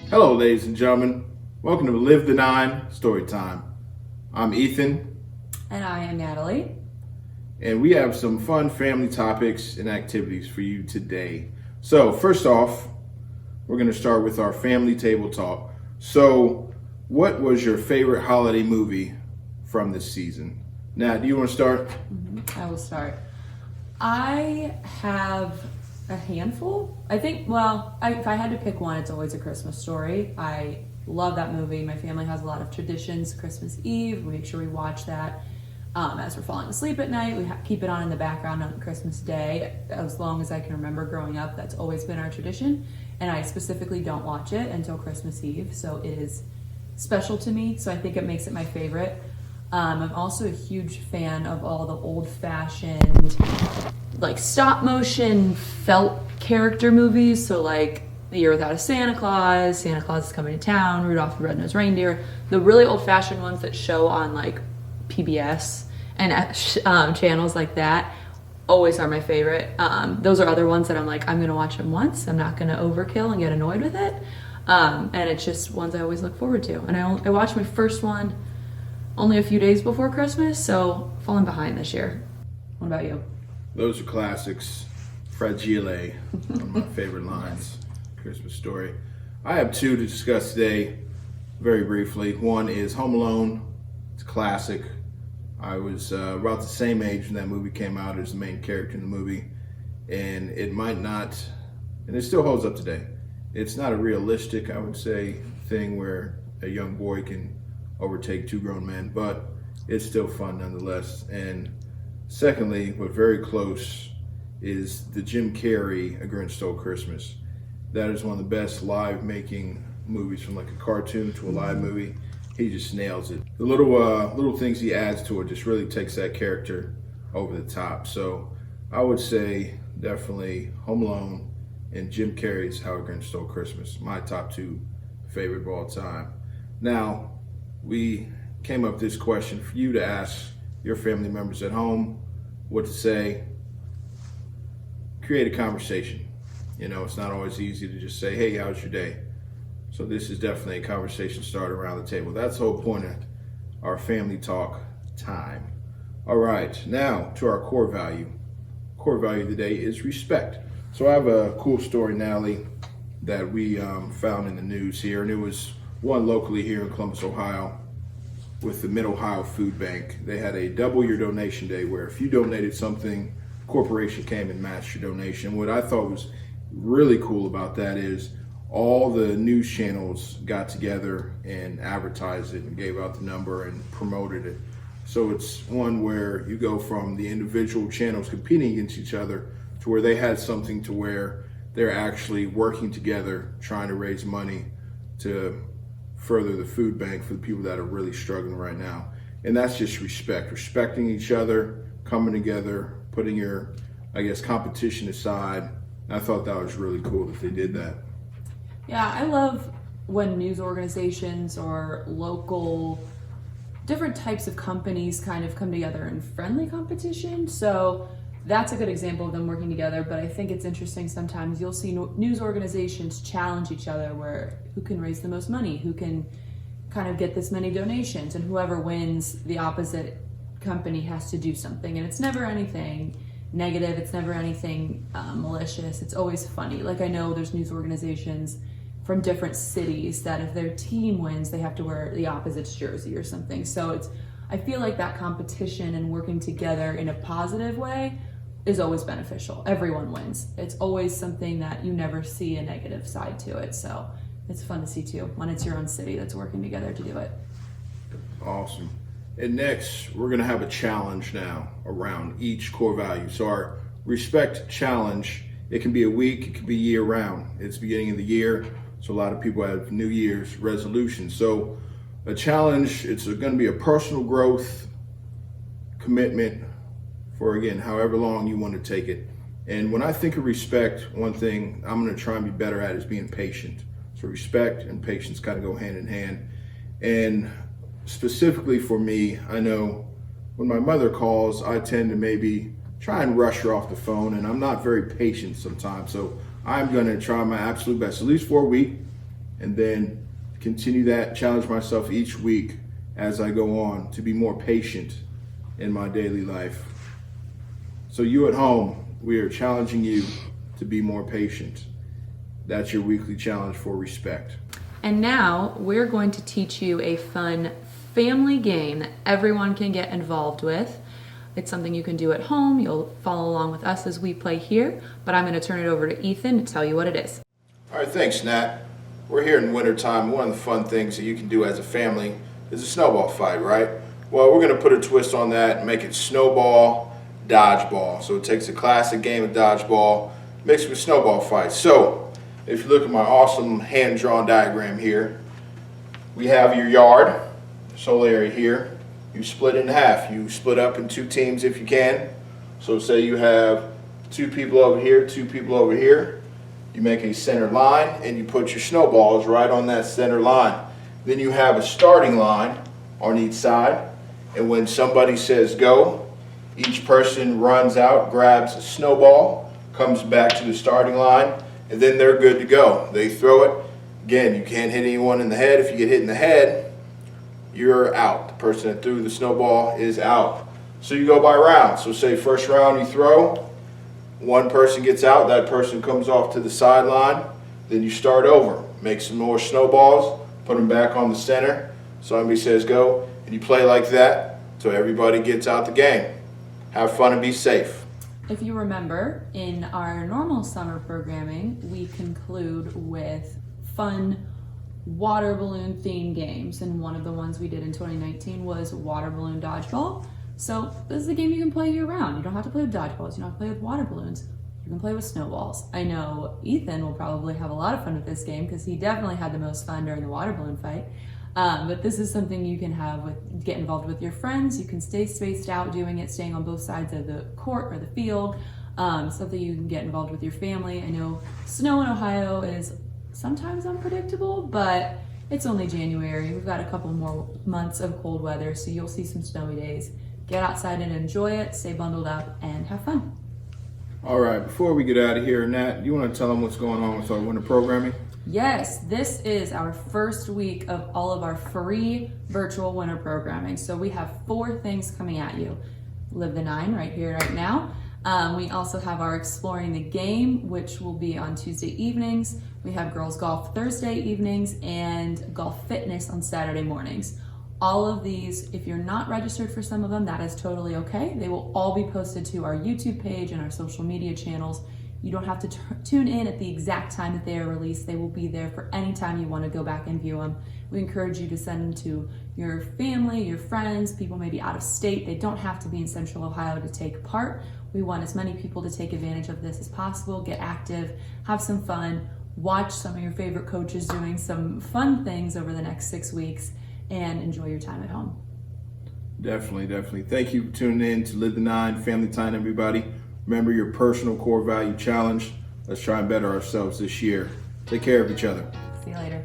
Hello, ladies and gentlemen. Welcome to Live the Nine Story Time. I'm Ethan, And I am Natalie. and we have some fun family topics and activities for you today. So, first off, we're going to start with our family table talk. So, what was your favorite holiday movie from this season? Nat, do you want to start? I will start. I have a handful. I think, if I had to pick one, it's always A Christmas Story. I love that movie. My family has a lot of traditions. Christmas Eve, we make sure we watch that as we're falling asleep at night. We keep it on in the background on Christmas Day. As long as I can remember growing up, that's always been our tradition. And I specifically don't watch it until Christmas Eve, so it is special to me. So I think it makes it my favorite. I'm also a huge fan of all the old-fashioned, like stop motion felt character movies. So like The Year Without a Santa Claus, Santa Claus is Coming to Town, Rudolph the Red-Nosed Reindeer, the really old-fashioned ones that show on like PBS and channels like that always are my favorite. Those are other ones that I'm like, I'm gonna watch them once. I'm not gonna overkill and get annoyed with it. And it's just ones I always look forward to. And I watched my first one only a few days before Christmas, so falling behind this year. What about you? Those are classics. Fragile, one of my favorite lines. Christmas Story. I have two to discuss today, very briefly. One is Home Alone. It's a classic. I was about the same age when that movie came out as the main character in the movie, and it might not, and it still holds up today. It's not a realistic, I would say, thing where a young boy can overtake two grown men, but it's still fun nonetheless. And secondly, but very close, is the Jim Carrey A Grinch Stole Christmas. That is one of the best live making movies, from like a cartoon to a live movie. He just nails it. The little things he adds to it just really takes that character over the top. So I would say definitely Home Alone and Jim Carrey's How A Grinch Stole Christmas, my top two favorite of all time. Now, we came up with this question for you to ask your family members at home what to say. Create a conversation. You know, it's not always easy to just say, hey, how's your day? So this is definitely a conversation started around the table. That's the whole point of our family talk time. All right, now to our core value. Core value today is respect. So I have a cool story, Natalie, that we found in the news here, and it was one locally here in Columbus, Ohio, with the Mid-Ohio Food Bank. They had a double your donation day where if you donated something, corporation came and matched your donation. What I thought was really cool about that is all the news channels got together and advertised it and gave out the number and promoted it. So it's one where you go from the individual channels competing against each other to where they had something to where they're actually working together, trying to raise money to further the food bank for the people that are really struggling right now. And that's just respect, respecting each other, coming together, putting your, I guess, competition aside. I thought that was really cool that they did that. Yeah, I love when news organizations or local, different types of companies kind of come together in friendly competition. So that's a good example of them working together. But I think it's interesting sometimes you'll see news organizations challenge each other where who can raise the most money, who can kind of get this many donations, and whoever wins, the opposite company has to do something. And it's never anything negative, it's never anything malicious, it's always funny. Like I know there's news organizations from different cities that if their team wins, they have to wear the opposite's jersey or something. So I feel like that competition and working together in a positive way is always beneficial. Everyone wins. It's always something that you never see a negative side to it. So it's fun to see too when it's your own city that's working together to do it. Awesome. And next, we're going to have a challenge now around each core value. So our respect challenge, it can be a week, it can be year round. It's beginning of the year, so a lot of people have New Year's resolutions. So a challenge, it's going to be a personal growth commitment for, again, however long you want to take it. And when I think of respect, one thing I'm going to try and be better at is being patient. So respect and patience kind of go hand in hand. And specifically for me, I know when my mother calls, I tend to maybe try and rush her off the phone, and I'm not very patient sometimes. So I'm going to try my absolute best, at least for a week, and then continue that, challenge myself each week as I go on to be more patient in my daily life. So you at home, we are challenging you to be more patient. That's your weekly challenge for respect. And now we're going to teach you a fun family game that everyone can get involved with. It's something you can do at home. You'll follow along with us as we play here, but I'm going to turn it over to Ethan to tell you what it is. All right, thanks, Nat. We're here in wintertime. One of the fun things that you can do as a family is a snowball fight, right? Well, we're going to put a twist on that and make it snowball dodgeball. So it takes a classic game of dodgeball mixed with snowball fights. So if you look at my awesome hand-drawn diagram here, we have your yard, this whole area here. You split it in half. You split up in 2 teams if you can. So say you have 2 people over here, 2 people over here. You make a center line and you put your snowballs right on that center line. Then you have a starting line on each side. And when somebody says go, each person runs out, grabs a snowball, comes back to the starting line, and then they're good to go. They throw it. Again, you can't hit anyone in the head. If you get hit in the head, you're out. The person that threw the snowball is out. So you go by rounds. So say first round you throw, one person gets out, that person comes off to the sideline, then you start over. Make some more snowballs, put them back on the center. Somebody says go, and you play like that so everybody gets out the game. Have fun and be safe. If you remember, in our normal summer programming, we conclude with fun water balloon themed games, and one of the ones we did in 2019 was water balloon dodgeball. So this is a game you can play year round. You don't have to play with dodgeballs, you don't have to play with water balloons, you can play with snowballs. I know Ethan will probably have a lot of fun with this game because he definitely had the most fun during the water balloon fight. But this is something you can get involved with your friends. You can stay spaced out doing it, staying on both sides of the court or the field. Something you can get involved with your family. I know snow in Ohio is sometimes unpredictable, but it's only January. We've got a couple more months of cold weather, so you'll see some snowy days. Get outside and enjoy it, stay bundled up, and have fun. All right, before we get out of here, Nat, you want to tell them what's going on with our winter programming? Yes, this is our first week of all of our free virtual winter programming. So we have 4 things coming at you. Live the 9 right here, right now. We also have our Exploring the Game, which will be on Tuesday evenings. We have Girls Golf Thursday evenings and Golf Fitness on Saturday mornings. All of these, if you're not registered for some of them, that is totally okay. They will all be posted to our YouTube page and our social media channels. You don't have to tune in at the exact time that they are released. They will be there for any time you want to go back and view them. We encourage you to send them to your family, your friends, people maybe out of state. They don't have to be in Central Ohio to take part. We want as many people to take advantage of this as possible, get active, have some fun, watch some of your favorite coaches doing some fun things over the next 6 weeks, and enjoy your time at home. Definitely. Thank you for tuning in to Live the 9, Family Time, everybody. Remember your personal core value challenge. Let's try and better ourselves this year. Take care of each other. See you later.